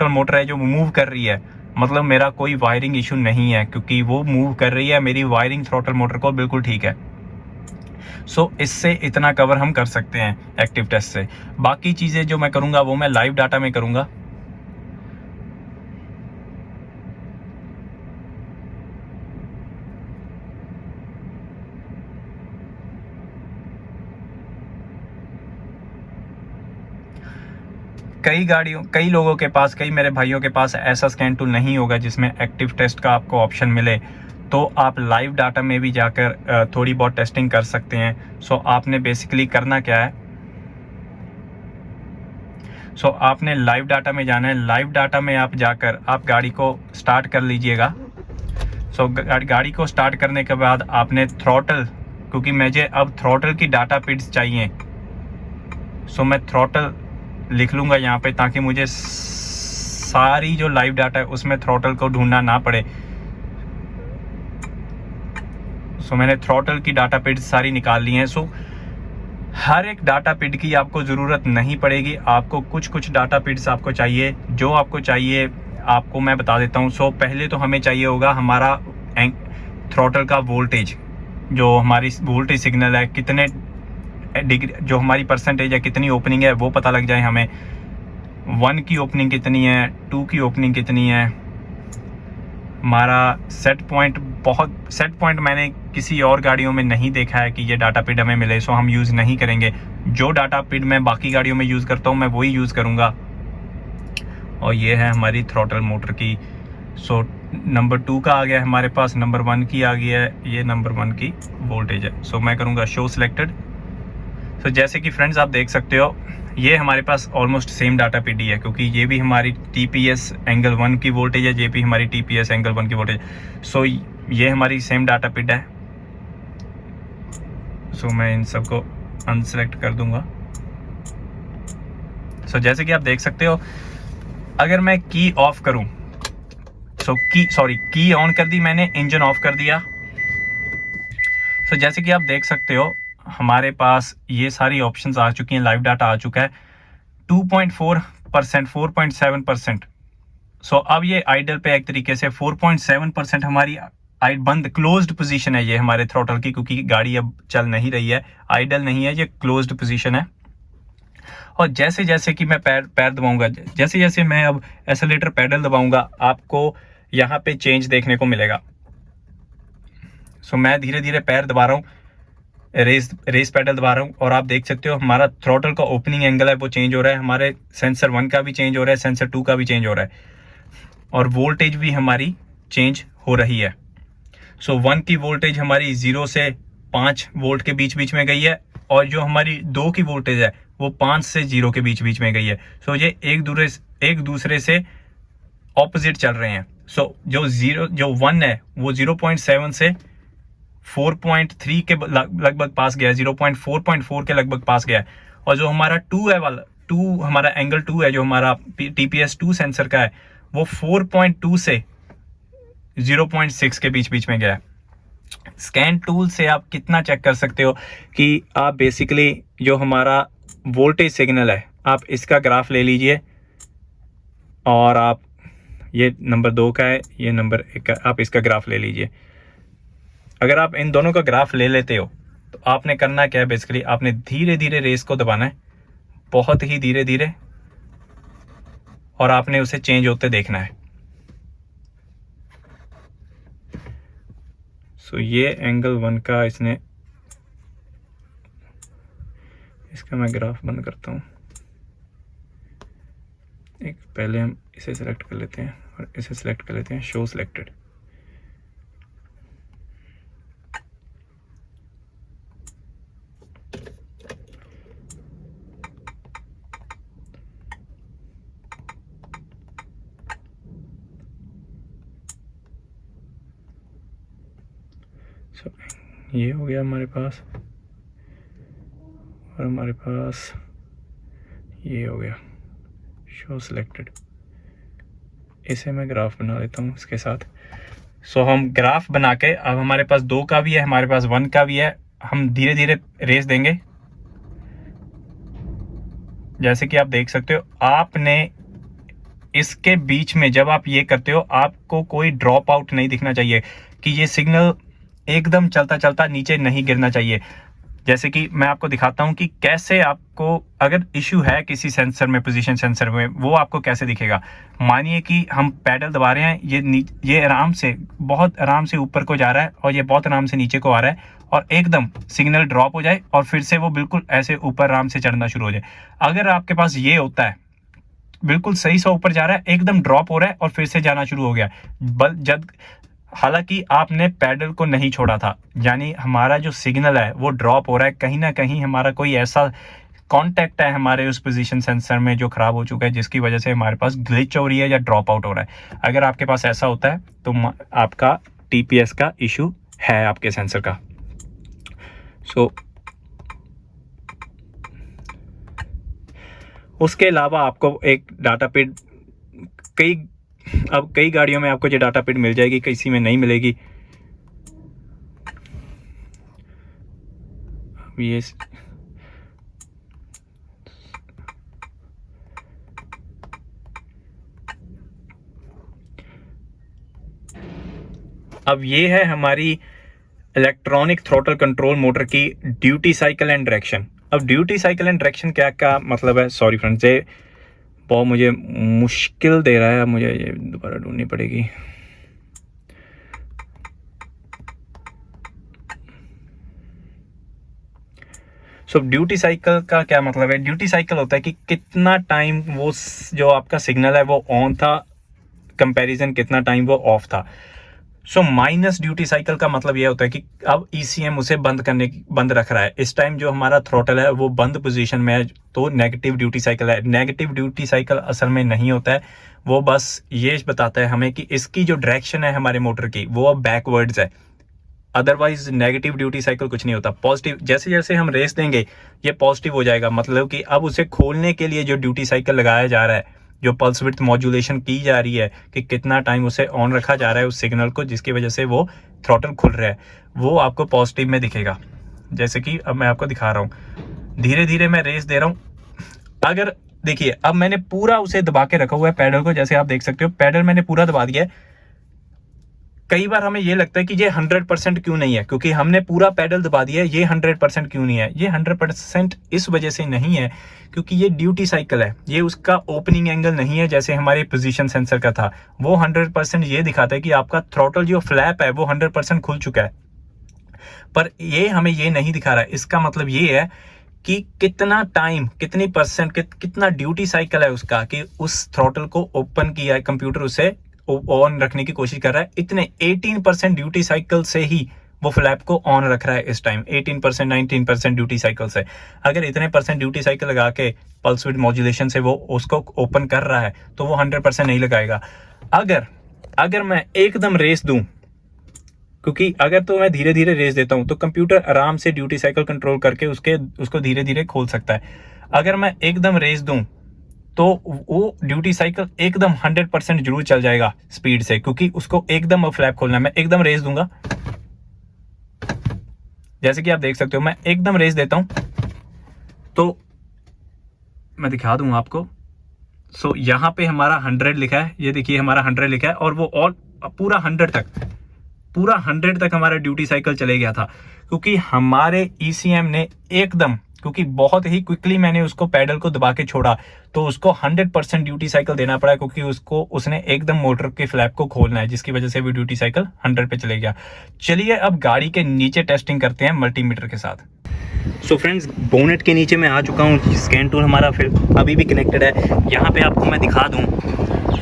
मोटर है जो मूव कर रही है, मतलब मेरा कोई वायरिंग इशू नहीं है क्योंकि वो मूव कर रही है, मेरी वायरिंग थ्रॉटल मोटर को बिल्कुल ठीक है। सो इससे इतना कवर हम कर सकते हैं एक्टिव टेस्ट से। बाकी चीज़ें जो मैं करूँगा वो मैं लाइव डाटा में करूँगा। कई लोगों के पास, कई मेरे भाइयों के पास ऐसा स्कैन टूल नहीं होगा जिसमें एक्टिव टेस्ट का आपको ऑप्शन मिले, तो आप लाइव डाटा में भी जाकर थोड़ी बहुत टेस्टिंग कर सकते हैं। सो आपने बेसिकली करना क्या है, सो आपने लाइव डाटा में जाना है। लाइव डाटा में आप जाकर आप गाड़ी को स्टार्ट कर लीजिएगा। सो गाड़ी को स्टार्ट करने के बाद आपने थ्रॉटल, क्योंकि मुझे अब थ्रॉटल की डाटा पिड्स चाहिए, सो मैं थ्रॉटल लिख लूँगा यहाँ पे, ताकि मुझे सारी जो लाइव डाटा है उसमें थ्रॉटल को ढूंढना ना पड़े। सो मैंने थ्रॉटल की डाटा पिड सारी निकाल ली हैं। सो हर एक डाटा पिड की आपको ज़रूरत नहीं पड़ेगी, आपको कुछ कुछ डाटा पिड्स आपको चाहिए। जो आपको चाहिए आपको मैं बता देता हूँ। सो पहले तो हमें चाहिए होगा हमारा थ्रॉटल का वोल्टेज, जो हमारी वोल्टेज सिग्नल है, कितने डिग्री, जो हमारी परसेंटेज है, कितनी ओपनिंग है वो पता लग जाए हमें। 1 की ओपनिंग कितनी है, 2 की ओपनिंग कितनी है, हमारा सेट पॉइंट मैंने किसी और गाड़ियों में नहीं देखा है कि ये डाटा पिड हमें मिले, सो हम यूज़ नहीं करेंगे। जो डाटा पिड मैं बाकी गाड़ियों में यूज़ करता हूँ मैं वही यूज़ करूँगा। और ये है हमारी थ्रॉटल मोटर की। सो नंबर 2 का आ गया हमारे पास, नंबर 1 की आ गई है, ये नंबर 1 की वोल्टेज है। सो मैं करूँगा शो सिलेक्टेड। तो जैसे कि फ्रेंड्स आप देख सकते हो ये हमारे पास ऑलमोस्ट सेम डाटा पिड ही है, क्योंकि ये भी हमारी TPS एंगल 1 की वोल्टेज है, ये भी हमारी TPS एंगल 1 की वोल्टेज। सो ये हमारी सेम डाटा पिड है। सो मैं इन सबको अनसेलेक्ट कर दूंगा। सो जैसे कि आप देख सकते हो, अगर मैं की ऑफ करूं, की ऑन कर दी मैंने, इंजन ऑफ कर दिया। सो जैसे कि आप देख सकते हो हमारे पास ये सारी ऑप्शंस आ चुकी हैं, लाइव डाटा आ चुका है 2.4%, 4.7%। सो अब ये आइडल पे एक तरीके से 4.7% हमारी बंद क्लोज्ड पोजीशन है ये हमारे थ्रॉटल की, क्योंकि गाड़ी अब चल नहीं रही है, आइडल नहीं है, ये क्लोज्ड पोजीशन है। और जैसे जैसे कि मैं पैर दबाऊंगा, जैसे जैसे मैं अब एक्सेलेरेटर पैडल दबाऊंगा, आपको यहाँ पे चेंज देखने को मिलेगा। सो मैं धीरे धीरे पैर दबा रहा हूँ, रेस पैडल दबा रहा हूँ, और आप देख सकते हो हमारा थ्रॉटल का ओपनिंग एंगल है वो चेंज हो रहा है, हमारे सेंसर 1 का भी चेंज हो रहा है, सेंसर 2 का भी चेंज हो रहा है, और वोल्टेज भी हमारी चेंज हो रही है। सो 1 की वोल्टेज हमारी 0 से 5 वोल्ट के बीच बीच में गई है, और जो हमारी 2 की वोल्टेज है वो 5 से 0 के बीच बीच में गई है। सो ये एक दूसरे से ऑपोजिट चल रहे हैं। सो जो 1 है वो 0.7 से 4.3 के लगभग पास गया है, 0.4 के लगभग पास गया है। और जो हमारा 2 है वाला 2 हमारा एंगल 2 है, जो हमारा TPS 2 सेंसर का है, वो 4.2 से 0.6 के बीच बीच में गया है। स्कैन टूल से आप कितना चेक कर सकते हो कि आप बेसिकली जो हमारा वोल्टेज सिग्नल है, आप इसका ग्राफ ले लीजिए, और आप ये नंबर 2 का है, ये नंबर 1 का, आप इसका ग्राफ ले लीजिए। अगर आप इन दोनों का ग्राफ ले लेते हो तो आपने करना क्या है, बेसिकली आपने धीरे धीरे रेस को दबाना है, बहुत ही धीरे धीरे, और आपने उसे चेंज होते देखना है। सो ये एंगल 1 का इसका मैं ग्राफ बंद करता हूँ। एक पहले हम इसे सेलेक्ट कर लेते हैं और इसे सेलेक्ट कर लेते हैं, शो सिलेक्टेड। ये हो गया हमारे पास, और हमारे पास ये हो गया शो सिलेक्टेड। इसे मैं ग्राफ बना लेता हूँ इसके साथ। सो हम ग्राफ बना के, अब हमारे पास 2 का भी है, हमारे पास 1 का भी है, हम धीरे धीरे रेस देंगे। जैसे कि आप देख सकते हो, आपने इसके बीच में जब आप ये करते हो, आपको कोई ड्रॉप आउट नहीं दिखना चाहिए, कि ये सिग्नल एकदम चलता चलता नीचे नहीं गिरना चाहिए। जैसे कि मैं आपको दिखाता हूं कि कैसे आपको अगर इश्यू है किसी सेंसर में, पोजीशन सेंसर में, वो आपको कैसे दिखेगा। मानिए कि हम पैडल दबा रहे हैं, ये आराम से, बहुत आराम से ऊपर को जा रहा है और ये बहुत आराम से नीचे को आ रहा है, और एकदम सिग्नल ड्रॉप हो जाए और फिर से वो बिल्कुल ऐसे ऊपर आराम से चढ़ना शुरू हो जाए। अगर आपके पास ये होता है, बिल्कुल सही से ऊपर जा रहा है, एकदम ड्रॉप हो रहा है और फिर से जाना शुरू हो गया, जब हालांकि आपने पैडल को नहीं छोड़ा था, यानी हमारा जो सिग्नल है वो ड्रॉप हो रहा है, कहीं ना कहीं हमारा कोई ऐसा कांटेक्ट है हमारे उस पोजीशन सेंसर में जो खराब हो चुका है, जिसकी वजह से हमारे पास ग्लिच हो रही है या ड्रॉप आउट हो रहा है। अगर आपके पास ऐसा होता है तो आपका टीपीएस का इशू है आपके सेंसर का। उसके अलावा आपको एक डाटा पिड, कई गाड़ियों में आपको ये डाटा पिड मिल जाएगी, किसी में नहीं मिलेगी। ये अब ये है हमारी इलेक्ट्रॉनिक थ्रोटल कंट्रोल मोटर की ड्यूटी साइकिल एंड डायरेक्शन। अब ड्यूटी साइकिल एंड डायरेक्शन क्या मतलब है, सॉरी फ्रेंड्स, ये बहुत मुझे मुश्किल दे रहा है, मुझे ये दोबारा ढूंढनी पड़ेगी। ड्यूटी साइकिल का क्या मतलब है? ड्यूटी साइकिल होता है कि कितना टाइम वो जो आपका सिग्नल है वो ऑन था, कंपैरिजन कितना टाइम वो ऑफ था। माइनस ड्यूटी साइकिल का मतलब ये होता है कि अब ईसीएम उसे बंद रख रहा है, इस टाइम जो हमारा थ्रोटल है वो बंद पोजीशन में है, तो नेगेटिव ड्यूटी साइकिल है। नेगेटिव ड्यूटी साइकिल असल में नहीं होता है, वो बस ये बताता है हमें कि इसकी जो डायरेक्शन है हमारे मोटर की वो अब बैकवर्ड्स है। अदरवाइज नेगेटिव ड्यूटी साइकिल कुछ नहीं होता। पॉजिटिव, जैसे जैसे हम रेस देंगे ये पॉजिटिव हो जाएगा, मतलब कि अब उसे खोलने के लिए जो ड्यूटी साइकिल लगाया जा रहा है, जो पल्स विड्थ मॉड्यूलेशन की जा रही है कि कितना टाइम उसे ऑन रखा जा रहा है उस सिग्नल को, जिसकी वजह से वो थ्रॉटल खुल रहा है, वो आपको पॉजिटिव में दिखेगा। जैसे कि अब मैं आपको दिखा रहा हूँ, धीरे धीरे मैं रेस दे रहा हूँ। अगर देखिए अब मैंने पूरा उसे दबा के रखा हुआ है पैडल को, जैसे आप देख सकते हो पैडल मैंने पूरा दबा दिया है। कई बार हमें ये लगता है कि ये 100% क्यों नहीं है, क्योंकि हमने पूरा पैडल दबा दिया है, ये 100% क्यों नहीं है। ये 100% इस वजह से नहीं है क्योंकि ये ड्यूटी साइकिल है, ये उसका ओपनिंग एंगल नहीं है जैसे हमारे पोजीशन सेंसर का था। वो 100% ये दिखाता है कि आपका थ्रॉटल जो फ्लैप है वो 100% खुल चुका है, पर ये हमें ये नहीं दिखा रहा है। इसका मतलब ये है कि कितना टाइम, कितनी परसेंट, कितना ड्यूटी साइकिल है उसका, कि उस थ्रॉटल को ओपन किया है कंप्यूटर, उसे ऑन रखने की कोशिश कर रहा है। इतने 18% ड्यूटी साइकिल से ही वो फ्लैप को ऑन रख रहा है इस टाइम, 18% 19% ड्यूटी साइकिल से। अगर इतने परसेंट ड्यूटी साइकिल लगा के पल्स विड्थ मॉड्यूलेशन से वो उसको ओपन कर रहा है तो वो 100% नहीं लगाएगा। अगर मैं एकदम रेस दूं, क्योंकि अगर तो मैं धीरे धीरे रेस देता हूं तो कंप्यूटर आराम से ड्यूटी साइकिल कंट्रोल करके उसको धीरे धीरे खोल सकता है। अगर मैं एकदम रेस दूं तो वो ड्यूटी साइकिल एकदम 100% जरूर चल जाएगा स्पीड से, क्योंकि उसको एकदम फ्लैप खोलना है। मैं एकदम रेस दूंगा, जैसे कि आप देख सकते हो मैं एकदम रेस देता हूं तो मैं दिखा दूंगा आपको। यहां पे हमारा 100 लिखा है, ये देखिए हमारा 100 लिखा है, और वो और पूरा 100 तक हमारा ड्यूटी साइकिल चले गया था, क्योंकि हमारे ईसीएम ने एकदम, क्योंकि बहुत ही क्विकली मैंने उसको पैडल को दबा के छोड़ा तो उसको 100% ड्यूटी साइकिल देना पड़ा, क्योंकि उसने एकदम मोटर के फ्लैप को खोलना है, जिसकी वजह से वो ड्यूटी साइकिल 100 पे चले गया। चलिए अब गाड़ी के नीचे टेस्टिंग करते हैं मल्टीमीटर के साथ। फ्रेंड्स, बोनेट के नीचे मैं आ चुका हूँ, स्कैन टूल हमारा फिर अभी भी कनेक्टेड है। यहाँ पे आपको मैं दिखा दूँ,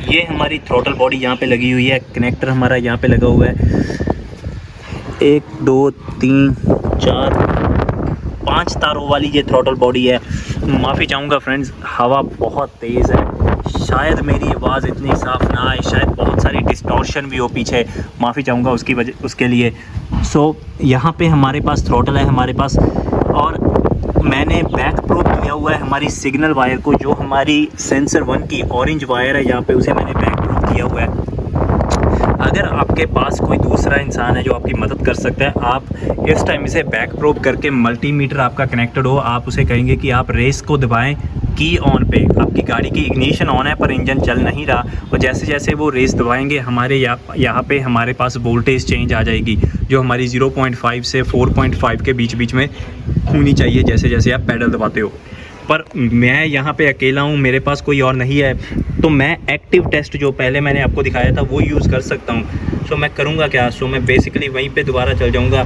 ये हमारी थ्रॉटल बॉडी यहाँ पे लगी हुई है, कनेक्टर हमारा यहाँ पे लगा हुआ है। 1 2 3 4 5 तारों वाली ये थ्रॉटल बॉडी है। माफ़ी चाहूँगा फ्रेंड्स, हवा बहुत तेज़ है, शायद मेरी आवाज़ इतनी साफ ना आए, शायद बहुत सारी डिस्टॉर्शन भी हो पीछे, माफ़ी चाहूँगा उसके लिए। यहाँ पे हमारे पास थ्रॉटल है हमारे पास, और मैंने बैक प्रोब किया हुआ है हमारी सिग्नल वायर को, जो हमारी सेंसर 1 की ऑरेंज वायर है, यहाँ पे उसे मैंने बैक प्रोब किया हुआ है। अगर आपके पास कोई दूसरा इंसान है जो आपकी मदद कर सकता है, आप इस टाइम इसे बैक प्रोब करके, मल्टीमीटर आपका कनेक्टेड हो, आप उसे कहेंगे कि आप रेस को दबाएं की ऑन पे, आपकी गाड़ी की इग्निशन ऑन है पर इंजन चल नहीं रहा, और जैसे जैसे वो रेस दबाएंगे हमारे यहाँ पे हमारे पास वोल्टेज चेंज आ जाएगी जो हमारी 0.5 से 4.5 के बीच में होनी चाहिए जैसे जैसे आप पैडल दबाते हो। पर मैं यहाँ पे अकेला हूँ, मेरे पास कोई और नहीं है, तो मैं एक्टिव टेस्ट जो पहले मैंने आपको दिखाया था वो यूज़ कर सकता हूँ। सो मैं करूँगा क्या, सो मैं बेसिकली वहीं पे दोबारा चल जाऊँगा।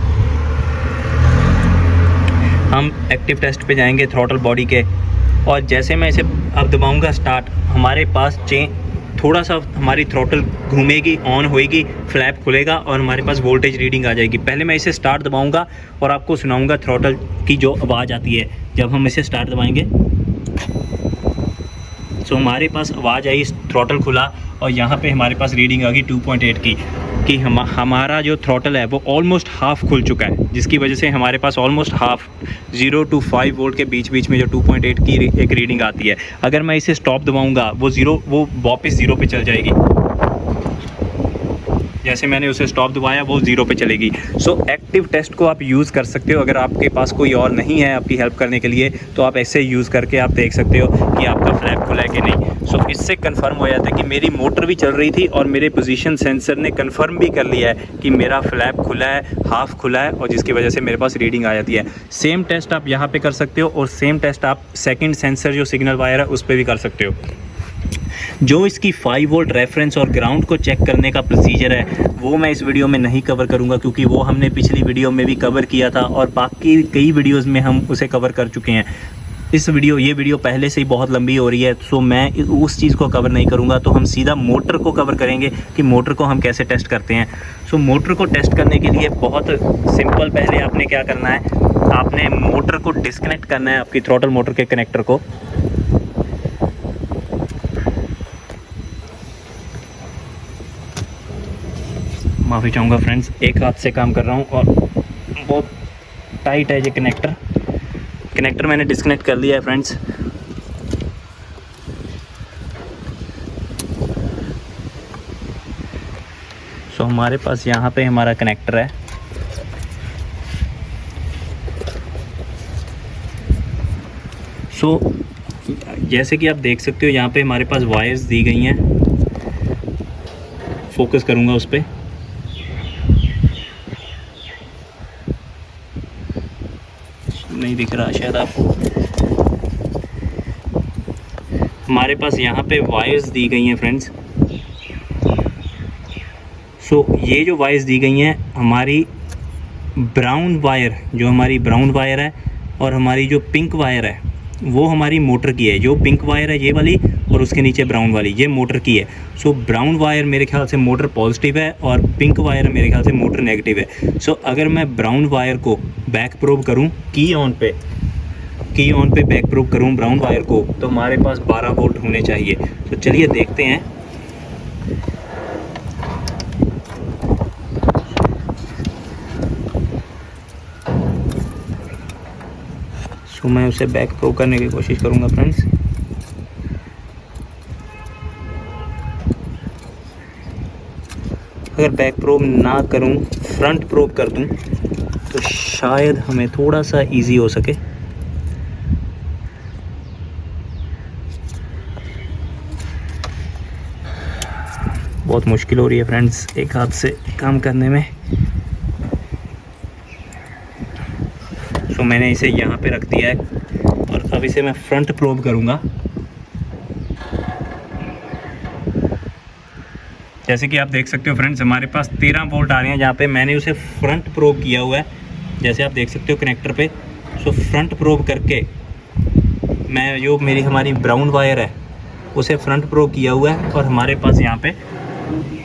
हम एक्टिव टेस्ट पे जाएंगे थ्रॉटल बॉडी के, और जैसे मैं इसे अब दबाऊँगा स्टार्ट, हमारे पास थोड़ा सा हमारी थ्रॉटल घूमेगी, ऑन होएगी, फ्लैप खुलेगा और हमारे पास वोल्टेज रीडिंग आ जाएगी। पहले मैं इसे स्टार्ट दबाऊंगा और आपको सुनाऊंगा थ्रॉटल की जो आवाज़ आती है जब हम इसे स्टार्ट दबाएंगे। सो हमारे पास आवाज़ आई, थ्रॉटल खुला और यहाँ पे हमारे पास रीडिंग आ गई 2.8 की कि हमारा जो थ्रॉटल है वो ऑलमोस्ट हाफ़ खुल चुका है, जिसकी वजह से हमारे पास ऑलमोस्ट हाफ़ 0 to 5 वोल्ट के बीच में जो 2.8 की एक रीडिंग आती है, अगर मैं इसे स्टॉप दबाऊंगा वो वापस 0 पे चल जाएगी। जैसे मैंने उसे स्टॉप दबाया वो 0 पे चलेगी। सो एक्टिव टेस्ट को आप यूज़ कर सकते हो। अगर आपके पास कोई और नहीं है आपकी हेल्प करने के लिए तो आप ऐसे यूज़ करके आप देख सकते हो कि आपका फ्लैप खुला है कि नहीं। सो इससे कंफर्म हो जाता है कि मेरी मोटर भी चल रही थी और मेरे पोजीशन सेंसर ने कंफर्म भी कर लिया है कि मेरा फ्लैप खुला है, हाफ़ खुला है, और जिसकी वजह से मेरे पास रीडिंग आ जाती है। सेम टेस्ट आप यहाँ पर कर सकते हो और सेम टेस्ट आप सेकेंड सेंसर जो सिग्नल वायर है उस पर भी कर सकते हो। जो इसकी 5 वोल्ट रेफरेंस और ग्राउंड को चेक करने का प्रोसीजर है वो मैं इस वीडियो में नहीं कवर करूंगा, क्योंकि वो हमने पिछली वीडियो में भी कवर किया था और बाकी कई वीडियोस में हम उसे कवर कर चुके हैं। ये वीडियो पहले से ही बहुत लंबी हो रही है, सो मैं उस चीज़ को कवर नहीं करूंगा। तो हम सीधा मोटर को कवर करेंगे कि मोटर को हम कैसे टेस्ट करते हैं। सो मोटर को टेस्ट करने के लिए बहुत सिंपल, पहले आपने क्या करना है, आपने मोटर को डिस्कनेक्ट करना है, आपकी थ्रॉटल मोटर के कनेक्टर को। माफ़ी चाहूँगा फ्रेंड्स, एक हाथ से काम कर रहा हूँ और बहुत टाइट है ये कनेक्टर मैंने डिस्कनेक्ट कर लिया है फ्रेंड्स। सो हमारे पास यहाँ पे हमारा कनेक्टर है। सो जैसे कि आप देख सकते हो यहाँ पे हमारे पास वायर्स दी गई हैं। फोकस करूँगा उस पर। नहीं दिख रहा शायद आपको। हमारे पास यहाँ पे वायर्स दी गई हैं फ्रेंड्स। सो ये जो वायर्स दी गई हैं, हमारी ब्राउन वायर है और हमारी जो पिंक वायर है वो हमारी मोटर की है। जो पिंक वायर है ये वाली और उसके नीचे ब्राउन वाली ये मोटर की है। सो ब्राउन वायर मेरे ख्याल से मोटर पॉजिटिव है और पिंक वायर मेरे ख्याल से मोटर नेगेटिव है। सो अगर मैं ब्राउन वायर को बैक प्रोब करूं की ऑन पे बैक प्रोब करूं ब्राउन वायर को, तो हमारे पास 12 वोल्ट होने चाहिए। तो चलिए देखते हैं। सो मैं उसे बैक प्रोब करने की कोशिश करूंगा फ्रेंड्स। अगर बैक प्रोब ना करूं, फ्रंट प्रोब कर दूं तो शायद हमें थोड़ा सा इजी हो सके। बहुत मुश्किल हो रही है फ्रेंड्स एक हाथ से काम करने में। तो मैंने इसे यहाँ पे रख दिया है और अब इसे मैं फ्रंट प्रोब करूँगा। जैसे कि आप देख सकते हो फ्रेंड्स, हमारे पास 13 वोल्ट आ रहे हैं जहाँ पे मैंने उसे फ्रंट प्रोब किया हुआ है, जैसे आप देख सकते हो कनेक्टर पे। सो फ्रंट प्रोब करके मैं जो हमारी ब्राउन वायर है उसे फ्रंट प्रोब किया हुआ है और हमारे पास यहाँ पे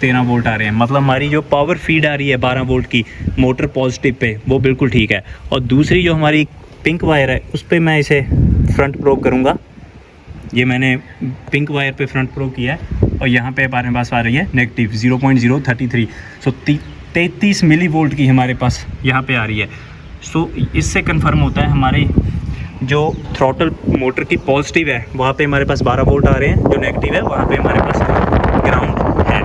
13 वोल्ट आ रहे हैं। मतलब हमारी जो पावर फीड आ रही है 12 वोल्ट की मोटर पॉजिटिव पे, वो बिल्कुल ठीक है। और दूसरी जो हमारी पिंक वायर है उस पर मैं इसे फ्रंट प्रोब करूँगा। ये मैंने पिंक वायर पे फ्रंट प्रोब किया है और यहाँ पे हमारे पास आ रही है नेगेटिव 0.033। सो 33 मिली वोल्ट की हमारे पास यहाँ पे आ रही है। सो इससे कंफर्म होता है हमारे जो थ्रॉटल मोटर की पॉजिटिव है वहाँ पे हमारे पास 12 वोल्ट आ रहे हैं, जो नेगेटिव है वहाँ पे हमारे पास ग्राउंड है।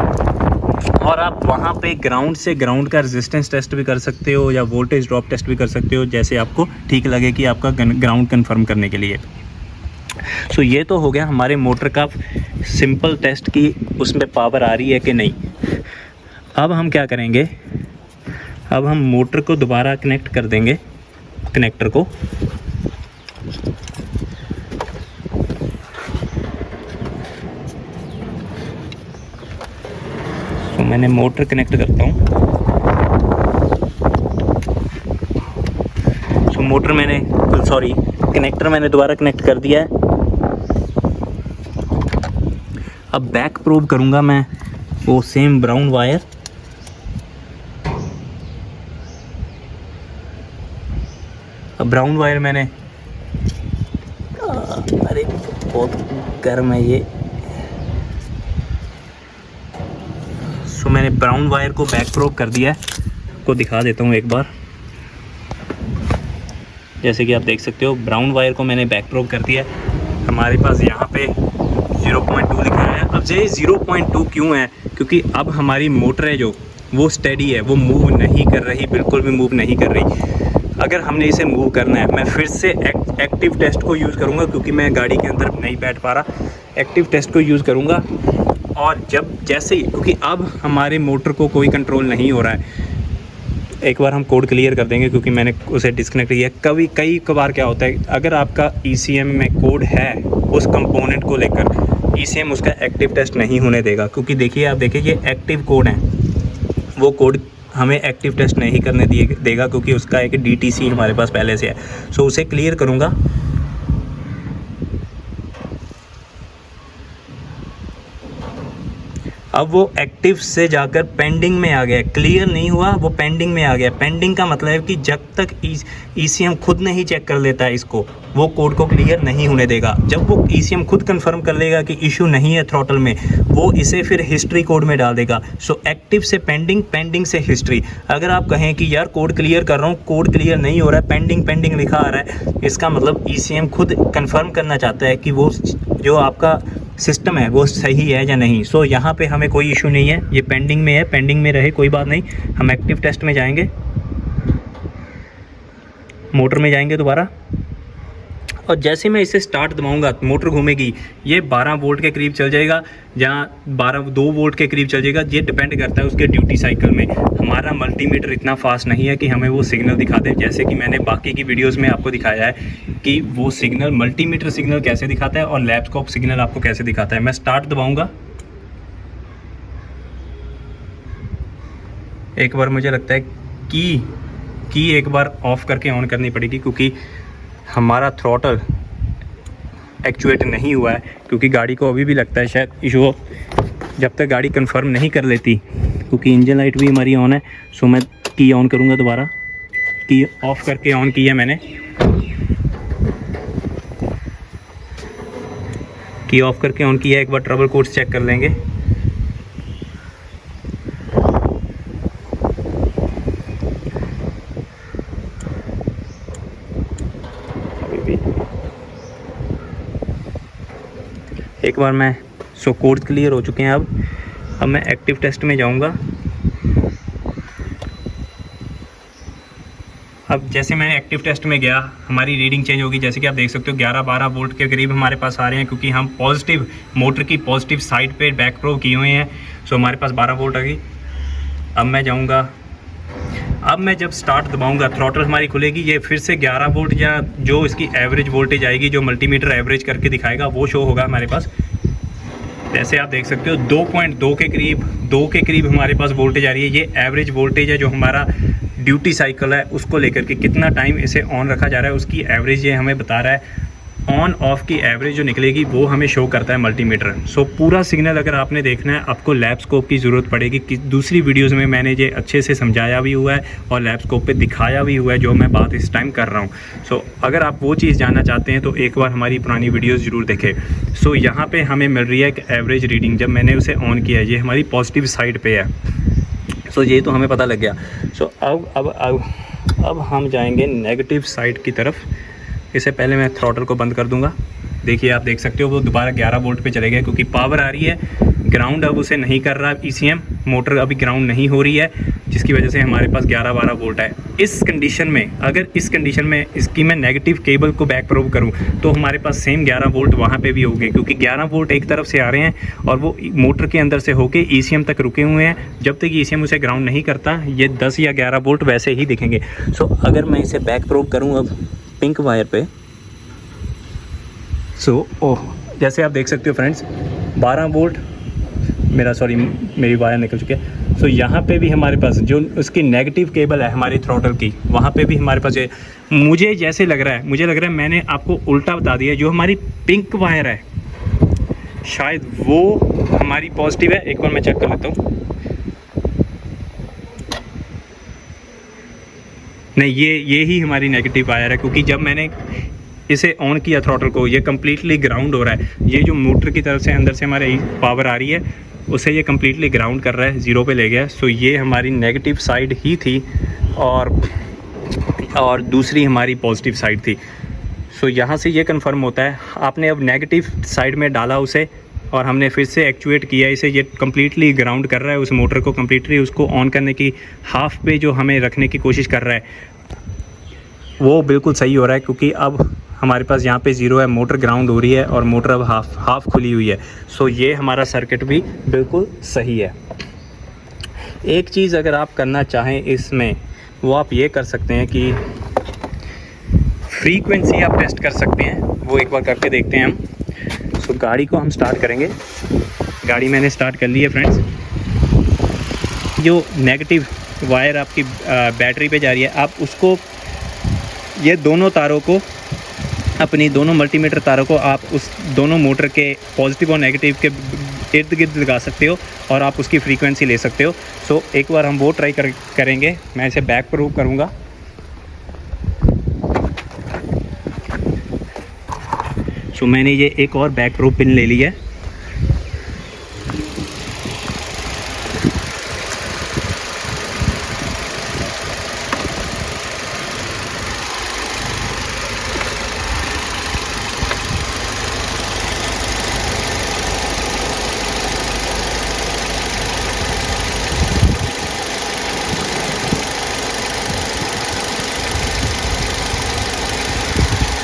और आप वहाँ पे ग्राउंड का रेजिस्टेंस टेस्ट भी कर सकते हो या वोल्टेज ड्रॉप टेस्ट भी कर सकते हो, जैसे आपको ठीक लगे कि आपका ग्राउंड कंफर्म करने के लिए। सो ये तो हो गया हमारे मोटर का सिंपल टेस्ट कि उसमें पावर आ रही है कि नहीं। अब हम क्या करेंगे, अब हम मोटर को दोबारा कनेक्ट कर देंगे, कनेक्टर को। तो मैंने मोटर कनेक्ट करता हूँ। तो मोटर मैंने कनेक्टर मैंने दोबारा कनेक्ट कर दिया है। अब बैक प्रोब करूँगा मैं वो सेम ब्राउन वायर। अब ब्राउन वायर मैंने अरे बहुत गर्म है ये। सो मैंने ब्राउन वायर को बैक प्रोब कर दिया है। को दिखा देता हूँ एक बार। जैसे कि आप देख सकते हो ब्राउन वायर को मैंने बैक प्रोब कर दिया है। हमारे पास यहाँ पे 0.2 लिखा है। अब ये 0.2 क्यों है, क्योंकि अब हमारी मोटर है जो वो स्टेडी है, वो मूव नहीं कर रही, बिल्कुल भी मूव नहीं कर रही। अगर हमने इसे मूव करना है, मैं फिर से एक्टिव टेस्ट को यूज़ करूँगा, क्योंकि मैं गाड़ी के अंदर नहीं बैठ पा रहा। एक्टिव टेस्ट को यूज़ करूँगा और जब जैसे ही, क्योंकि अब हमारे मोटर को कोई कंट्रोल नहीं हो रहा है। एक बार हम कोड क्लियर कर देंगे क्योंकि मैंने उसे डिस्कनेक्ट किया। कई बार क्या होता है, अगर आपका ECM में कोड है उस कंपोनेंट को लेकर, ECM उसका एक्टिव टेस्ट नहीं होने देगा। क्योंकि देखिए, आप देखिए ये एक्टिव कोड है, वो कोड हमें एक्टिव टेस्ट नहीं करने देगा, क्योंकि उसका एक DTC हमारे पास पहले से है। सो उसे क्लियर करूँगा। अब वो एक्टिव से जाकर पेंडिंग में आ गया, क्लियर नहीं हुआ, वो पेंडिंग में आ गया। पेंडिंग का मतलब है कि जब तक ECM खुद नहीं चेक कर लेता है इसको, वो कोड को क्लियर नहीं होने देगा। जब वो ECM खुद कंफर्म कर लेगा कि इशू नहीं है थ्रॉटल में, वो इसे फिर हिस्ट्री कोड में डाल देगा। सो एक्टिव से पेंडिंग, पेंडिंग से हिस्ट्री। अगर आप कहें कि यार कोड क्लियर कर रहा हूँ, कोड क्लियर नहीं हो रहा है, पेंडिंग पेंडिंग लिखा आ रहा है, इसका मतलब ECM खुद कंफर्म करना चाहता है कि वो जो आपका सिस्टम है वो सही है या नहीं। सो यहाँ पे हमें कोई इशू नहीं है, ये पेंडिंग में है, पेंडिंग में रहे कोई बात नहीं। हम एक्टिव टेस्ट में जाएंगे, मोटर में जाएंगे दोबारा, और जैसे मैं इसे स्टार्ट दबाऊंगा मोटर घूमेगी। ये 12 वोल्ट के करीब चल जाएगा, जहाँ 2 वोल्ट के करीब चल जाएगा। ये डिपेंड करता है उसके ड्यूटी साइकिल में। हमारा मल्टीमीटर इतना फास्ट नहीं है कि हमें वो सिग्नल दिखा दे, जैसे कि मैंने बाकी की वीडियोस में आपको दिखाया है कि वो सिग्नल, मल्टीमीटर सिग्नल कैसे दिखाता है और लैपटॉप सिग्नल आपको कैसे दिखाता है। मैं स्टार्ट दबाऊँगा, एक बार मुझे लगता है की एक बार ऑफ करके ऑन करनी पड़ेगी, क्योंकि हमारा थ्रॉटल एक्चुएट नहीं हुआ है। क्योंकि गाड़ी को अभी भी लगता है शायद इशू हो, जब तक गाड़ी कंफर्म नहीं कर लेती। क्योंकि इंजन लाइट भी हमारी ऑन है। सो मैं की ऑन करूँगा दोबारा, की ऑफ करके ऑन किया मैंने, की ऑफ करके ऑन किया। एक बार ट्रबल कोड्स चेक कर लेंगे। एक बार मैं कोड्स क्लियर हो चुके हैं। अब मैं एक्टिव टेस्ट में जाऊंगा। अब जैसे मैं एक्टिव टेस्ट में गया, हमारी रीडिंग चेंज होगी। जैसे कि आप देख सकते हो 11-12 वोल्ट के करीब हमारे पास आ रहे हैं, क्योंकि हम पॉजिटिव, मोटर की पॉजिटिव साइड पे बैक प्रोब किए हुए हैं। सो हमारे पास 12 वोल्ट आ गई। अब मैं जाऊंगा, अब मैं जब स्टार्ट दबाऊंगा, थ्रॉटल हमारी खुलेगी। ये फिर से 11 वोल्ट या जो इसकी एवरेज वोल्टेज आएगी, जो मल्टीमीटर एवरेज करके दिखाएगा, वो शो होगा हमारे पास। जैसे आप देख सकते हो 2.2 के करीब हमारे पास वोल्टेज आ रही है। ये एवरेज वोल्टेज है जो हमारा ड्यूटी साइकिल है उसको लेकर के कितना टाइम इसे ऑन रखा जा रहा है, उसकी एवरेज ये हमें बता रहा है। ऑन ऑफ की एवरेज जो निकलेगी वो हमें शो करता है मल्टीमीटर। सो पूरा सिग्नल अगर आपने देखना है, आपको लैब स्कोप की ज़रूरत पड़ेगी। कि दूसरी वीडियोस में मैंने ये अच्छे से समझाया भी हुआ है और लैब स्कोप पे दिखाया भी हुआ है, जो मैं बात इस टाइम कर रहा हूँ। सो अगर आप वो चीज़ जानना चाहते हैं तो एक बार हमारी पुरानी वीडियोज़ ज़रूर देखें। सो यहाँ पर हमें मिल रही है एक एवरेज रीडिंग। जब मैंने उसे ऑन किया, ये हमारी पॉजिटिव साइड पर है। सो ये तो हमें पता लग गया। सो अब हम जाएंगे नेगेटिव साइड की तरफ। इससे पहले मैं थ्रॉटल को बंद कर दूंगा। देखिए, आप देख सकते हो वो दोबारा 11 वोल्ट पे चले गए, क्योंकि पावर आ रही है। ग्राउंड अब उसे नहीं कर रहा ECM, मोटर अभी ग्राउंड नहीं हो रही है, जिसकी वजह से हमारे पास 11-12 वोल्ट है। इस कंडीशन में, अगर इस कंडीशन में इसकी मैं नेगेटिव केबल को बैक प्रोब करूं तो हमारे पास सेम 11 वोल्ट वहां पे भी होंगे, क्योंकि 11 वोल्ट एक तरफ से आ रहे हैं और वो मोटर के अंदर से होके ECM तक रुके हुए हैं। जब तक ECM उसे ग्राउंड नहीं करता ये 10 या 11 वोल्ट वैसे ही दिखेंगे। सो अगर मैं इसे बैक प्रोब करूँ अब पिंक वायर पे, जैसे आप देख सकते हो फ्रेंड्स 12 वोल्ट मेरी वायर निकल चुकी है। सो यहाँ पे भी हमारे पास जो उसकी नेगेटिव केबल है हमारी थ्रॉटल की, वहाँ पे भी हमारे पास मुझे लग रहा है मैंने आपको उल्टा बता दिया। जो हमारी पिंक वायर है शायद वो हमारी पॉजिटिव है। एक बार मैं चेक कर लेता हूँ। नहीं, ये ही हमारी नेगेटिव वायर है, क्योंकि जब मैंने इसे ऑन किया थ्रॉटल को, ये कम्प्लीटली ग्राउंड हो रहा है। ये जो मोटर की तरफ से अंदर से हमारे पावर आ रही है उसे ये कम्प्लीटली ग्राउंड कर रहा है, ज़ीरो पे ले गया। सो ये हमारी नेगेटिव साइड ही थी और दूसरी हमारी पॉजिटिव साइड थी। सो यहाँ से ये कंफर्म होता है, आपने अब नेगेटिव साइड में डाला उसे और हमने फिर से एक्चुएट किया इसे, ये कम्प्लीटली ग्राउंड कर रहा है उस मोटर को, कम्प्लीटली उसको ऑन करने की हाफ पे जो हमें रखने की कोशिश कर रहा है वो बिल्कुल सही हो रहा है, क्योंकि अब हमारे पास यहाँ पे ज़ीरो है, मोटर ग्राउंड हो रही है और मोटर अब हाफ खुली हुई है। सो ये हमारा सर्किट भी बिल्कुल सही है। एक चीज़ अगर आप करना चाहें इसमें, वो आप ये कर सकते हैं कि फ्रीक्वेंसी आप टेस्ट कर सकते हैं, वो एक बार करके देखते हैं हम। सो गाड़ी को हम स्टार्ट करेंगे। गाड़ी मैंने स्टार्ट कर ली है फ्रेंड्स। जो नेगेटिव वायर आपकी बैटरी पे जा रही है, आप उसको, ये दोनों तारों को, अपनी दोनों मल्टीमीटर तारों को आप उस दोनों मोटर के पॉजिटिव और नेगेटिव के इर्द गिर्द लगा सकते हो और आप उसकी फ्रीक्वेंसी ले सकते हो। सो एक बार हम वो ट्राई करेंगे। मैं इसे बैक प्रूव करूँगा। सो मैंने ये एक और बैक प्रूव पिन ले ली है।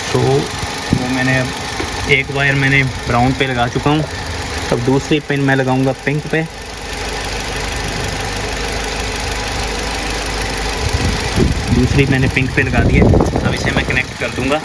तो वो मैंने एक वायर मैंने ब्राउन पे लगा चुका हूँ। अब दूसरी पिन मैं लगाऊंगा पिंक पे। दूसरी मैंने पिंक पे लगा दी है। अब इसे मैं कनेक्ट कर दूंगा।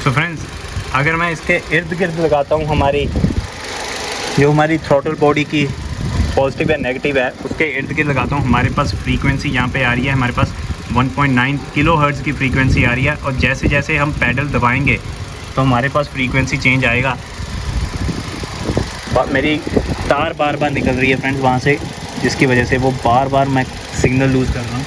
सो फ्रेंड्स, अगर मैं इसके इर्द गिर्द लगाता हूँ जो हमारी थ्रॉटल बॉडी की पॉजिटिव या नेगेटिव है, उसके इर्द गिर्द लगाता हूँ, हमारे पास फ्रीक्वेंसी यहाँ पे आ रही है। हमारे पास 1.9 किलो हर्ट्ज़ की फ्रीक्वेंसी आ रही है और जैसे जैसे हम पैडल दबाएंगे तो हमारे पास फ्रीक्वेंसी चेंज आएगा। मेरी तार बार बार निकल रही है फ्रेंड्स वहाँ से, जिसकी वजह से वो बार बार मैं सिग्नल लूज़ कर रहा हूँ।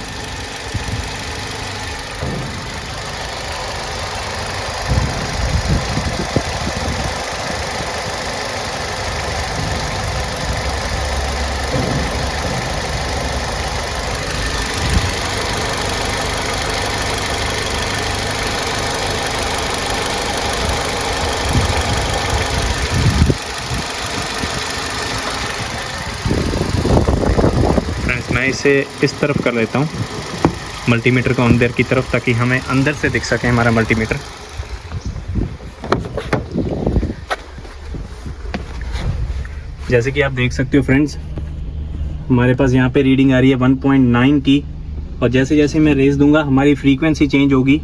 मैं इसे इस तरफ कर लेता हूँ, मल्टीमीटर को अंदर की तरफ, ताकि हमें अंदर से दिख सके हमारा मल्टीमीटर। जैसे कि आप देख सकते हो फ्रेंड्स, हमारे पास यहाँ पे रीडिंग आ रही है 1.9 की, और जैसे जैसे मैं रेस दूंगा हमारी फ्रीक्वेंसी चेंज होगी।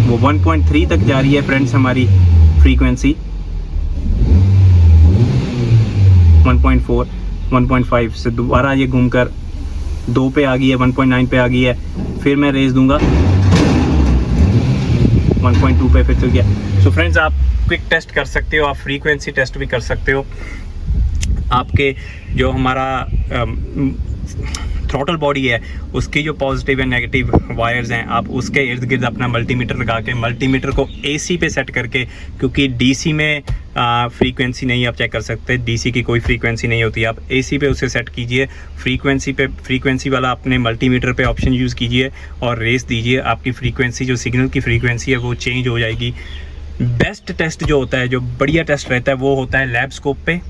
वो 1.3 तक जा रही है फ्रेंड्स हमारी फ्रीक्वेंसी। 1.4, 1.5 से दोबारा ये घूमकर 2 पे आ गई है, 1.9 पे आ गई है। फिर मैं रेस दूंगा 1.2 पे फिर चल गया। सो फ्रेंड्स, आप क्विक टेस्ट कर सकते हो, आप फ्रीक्वेंसी टेस्ट भी कर सकते हो। आपके जो हमारा थ्रॉटल बॉडी है उसकी जो पॉजिटिव एंड नेगेटिव वायर्स हैं, आप उसके इर्द गिर्द अपना मल्टीमीटर लगा के, मल्टीमीटर को एसी पे सेट करके, क्योंकि डीसी में फ्रीक्वेंसी नहीं आप चेक कर सकते, डीसी की कोई फ्रीक्वेंसी नहीं होती, आप एसी पे उसे सेट कीजिए। फ्रीक्वेंसी वाला अपने मल्टीमीटर पे ऑप्शन यूज़ कीजिए और रेस दीजिए, आपकी फ्रीक्वेंसी जो सिग्नल की फ्रीक्वेंसी है वो चेंज हो जाएगी। बेस्ट टेस्ट जो होता है, जो बढ़िया टेस्ट रहता है, वो होता है लैब स्कोप पे,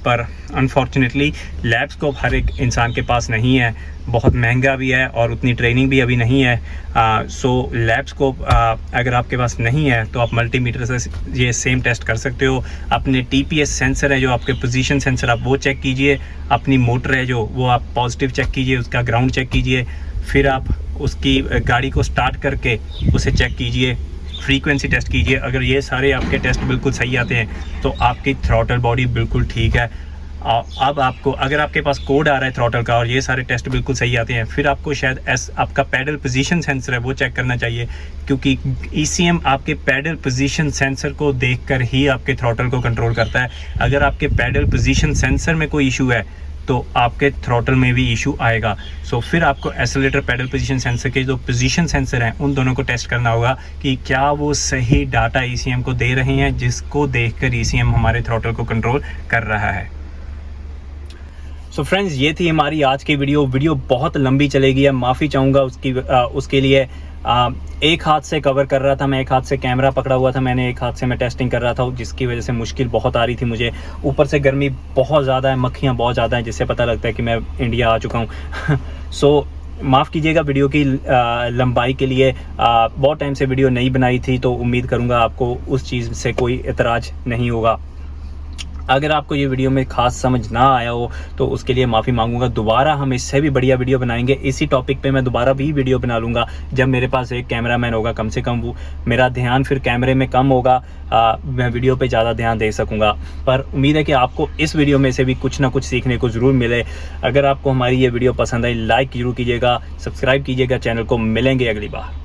पर अनफॉर्चुनेटली लैब स्कोप हर एक इंसान के पास नहीं है, बहुत महंगा भी है और उतनी ट्रेनिंग भी अभी नहीं है। सो लैब स्कोप अगर आपके पास नहीं है तो आप मल्टीमीटर से ये सेम टेस्ट कर सकते हो। अपने टीपीएस सेंसर है जो आपके पोजीशन सेंसर, आप वो चेक कीजिए। अपनी मोटर है जो, वो आप पॉजिटिव चेक कीजिए, उसका ग्राउंड चेक कीजिए। फिर आप उसकी गाड़ी को स्टार्ट करके उसे चेक कीजिए, फ्रीक्वेंसी टेस्ट कीजिए। अगर ये सारे आपके टेस्ट बिल्कुल सही आते हैं तो आपकी थ्रॉटल बॉडी बिल्कुल ठीक है। अब आपको, अगर आपके पास कोड आ रहा है थ्रॉटल का और ये सारे टेस्ट बिल्कुल सही आते हैं, फिर आपको शायद आपका पैडल पोजीशन सेंसर है वो चेक करना चाहिए, क्योंकि ईसीएम आपके पैडल पोजीशन सेंसर को देखकर ही आपके थ्रॉटल को कंट्रोल करता है। अगर आपके पैडल पोजीशन सेंसर में कोई इशू है तो आपके थ्रॉटल में भी इशू आएगा। सो फिर आपको एक्सेलेरेटर पैडल पोजीशन सेंसर के जो पोजीशन सेंसर हैं उन दोनों को टेस्ट करना होगा कि क्या वो सही डाटा ईसीएम को दे रहे हैं, जिसको देखकर ईसीएम हमारे थ्रॉटल को कंट्रोल कर रहा है। सो फ्रेंड्स, ये थी हमारी आज की वीडियो बहुत लंबी चलेगी है, माफ़ी चाहूँगा उसके लिए। एक हाथ से कवर कर रहा था मैं, एक हाथ से कैमरा पकड़ा हुआ था मैंने, एक हाथ से मैं टेस्टिंग कर रहा था, जिसकी वजह से मुश्किल बहुत आ रही थी मुझे। ऊपर से गर्मी बहुत ज़्यादा है, मक्खियाँ बहुत ज़्यादा हैं, जिससे पता लगता है कि मैं इंडिया आ चुका हूँ। सो माफ़ कीजिएगा वीडियो की लंबाई के लिए। बहुत टाइम से वीडियो नहीं बनाई थी, तो उम्मीद करूँगा आपको उस चीज़ से कोई एतराज़ नहीं होगा। अगर आपको ये वीडियो में खास समझ ना आया हो तो उसके लिए माफ़ी मांगूंगा। दोबारा हम इससे भी बढ़िया वीडियो बनाएंगे, इसी टॉपिक पे मैं दोबारा भी वीडियो बना लूँगा जब मेरे पास एक कैमरामैन होगा। कम से कम वो मेरा ध्यान फिर कैमरे में कम होगा, मैं वीडियो पे ज़्यादा ध्यान दे सकूँगा। पर उम्मीद है कि आपको इस वीडियो में से भी कुछ ना कुछ सीखने को ज़रूर मिले। अगर आपको हमारी ये वीडियो पसंद आई, लाइक ज़रूर कीजिएगा, सब्सक्राइब कीजिएगा चैनल को। मिलेंगे अगली बार।